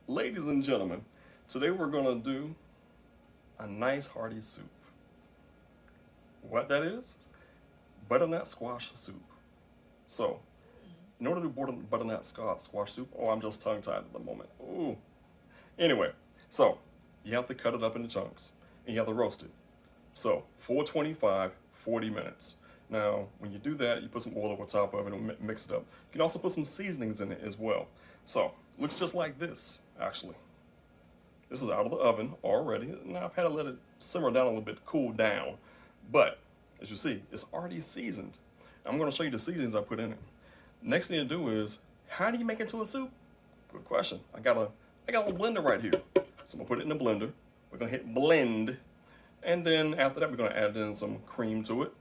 Ladies and gentlemen, today we're going to do a nice hearty soup. What that is? Butternut squash soup. So, in order to do butternut squash soup, I'm just tongue-tied at the moment. Ooh. Anyway, so you have to cut it up into chunks and you have to roast it. So, 425, 40 minutes. Now, when you do that, you put some oil over top of it and mix it up. You can also put some seasonings in it as well. So, looks just like this, actually. This is out of the oven already. Now, I've had to let it simmer down a little bit, cool down. But, as you see, it's already seasoned. I'm going to show you the seasonings I put in it. Next thing to do is, how do you make it into a soup? Good question. I got a blender right here. So I'm going to put it in the blender. We're going to hit blend. And then after that, we're going to add in some cream to it.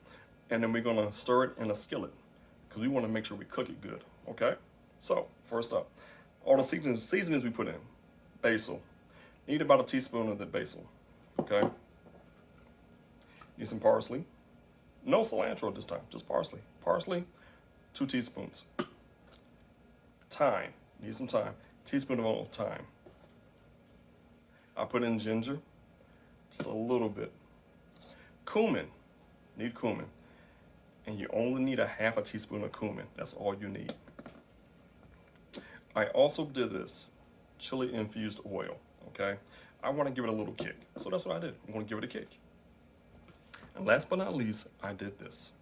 And then we're going to stir it in a skillet, because we want to make sure we cook it good, okay? So, first up, all the seasonings we put in. Basil. Need about a teaspoon of the basil, okay? Need some parsley. No cilantro this time, just parsley. Parsley, 2 teaspoons. Thyme, need some thyme. Teaspoon of thyme. I put in ginger, just a little bit. Cumin, need cumin. And you only need a half a teaspoon of cumin. That's all you need. I also did this chili infused oil, okay? I want to give it a little kick. So that's what I did. I'm going to give it a kick. And last but not least, I did this.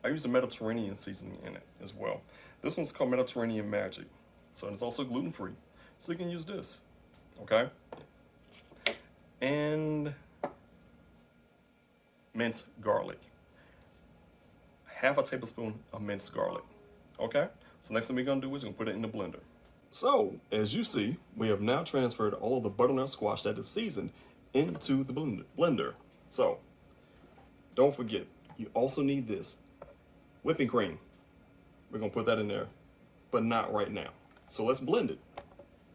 I used a Mediterranean seasoning in it as well. This one's called Mediterranean Magic. So it's also gluten-free. So you can use this, okay? And minced garlic. Half a tablespoon of minced garlic, okay? So next thing we're gonna do is we're gonna put it in the blender. So, as you see, we have now transferred all of the butternut squash that is seasoned into the blender. So, don't forget, you also need this, whipping cream. We're gonna put that in there, but not right now. So let's blend it.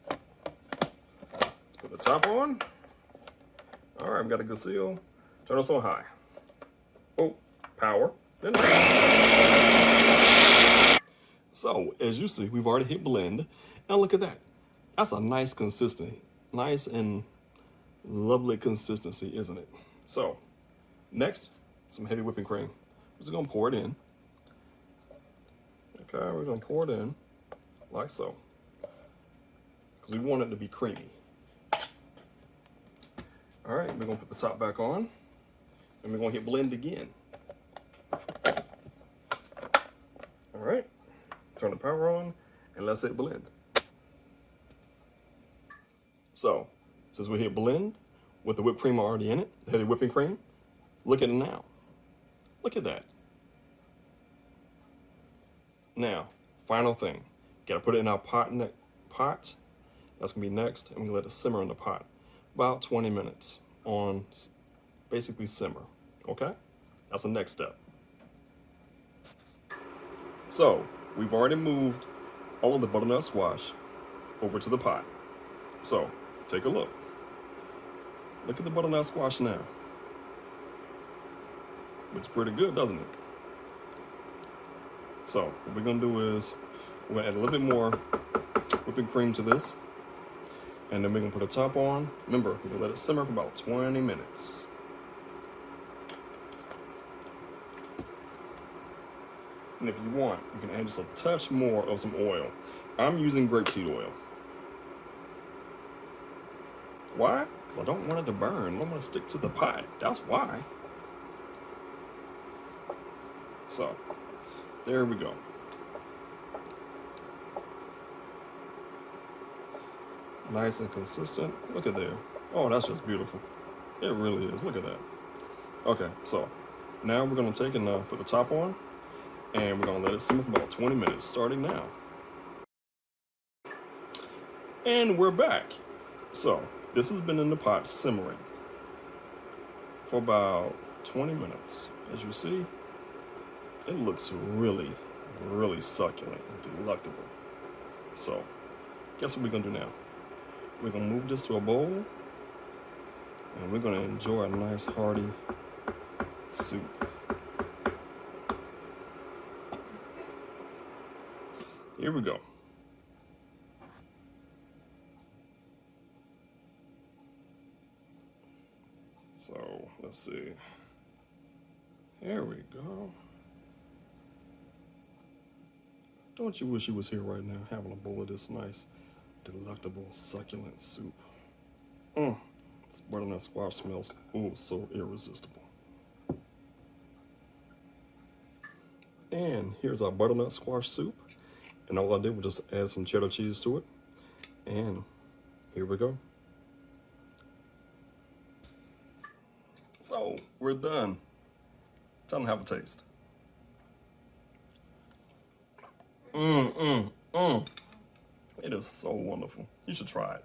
Let's put the top on. All right, we got a good seal. Turn this on high. Oh, power. So, as you see, we've already hit blend. Now look at that. That's a nice consistency. Nice and lovely consistency, isn't it? So, next, some heavy whipping cream. We're just gonna pour it in. Okay, we're gonna pour it in like so. Because we want it to be creamy. All right, we're gonna put the top back on. And we're gonna hit blend again. All right, turn the power on and let's hit blend. So, since we hit blend with the whipped cream already in it, the heavy whipping cream, look at it now. Look at that. Now, final thing, gotta put it in our pot. That's gonna be next, and we're gonna let it simmer in the pot. About 20 minutes on basically simmer, okay? That's the next step. So, we've already moved all of the butternut squash over to the pot. So, take a look. Look at the butternut squash now. Looks pretty good, doesn't it? So, what we're gonna do is, we're gonna add a little bit more whipping cream to this. And then we're gonna put a top on. Remember, we're gonna let it simmer for about 20 minutes. And if you want, you can add just a touch more of some oil. I'm using grapeseed oil. Why? Because I don't want it to burn. I don't want to stick to the pot. That's why. So, there we go. Nice and consistent. Look at there. Oh, that's just beautiful. It really is. Look at that. Okay, so now we're gonna take and put the top on, and we're gonna let it simmer for about 20 minutes, starting now. And we're back. So this has been in the pot simmering for about 20 minutes. As you see, it looks really, really succulent and delectable. So, guess what we're gonna do now? We're gonna move this to a bowl, and we're gonna enjoy a nice hearty soup. Here we go. So let's see. Here we go. Don't you wish you was here right now having a bowl of this nice, delectable, succulent soup? This butternut squash smells so irresistible. And here's our butternut squash soup. And all I did was just add some cheddar cheese to it. And here we go. So we're done. Time to have a taste. It is so wonderful. You should try it.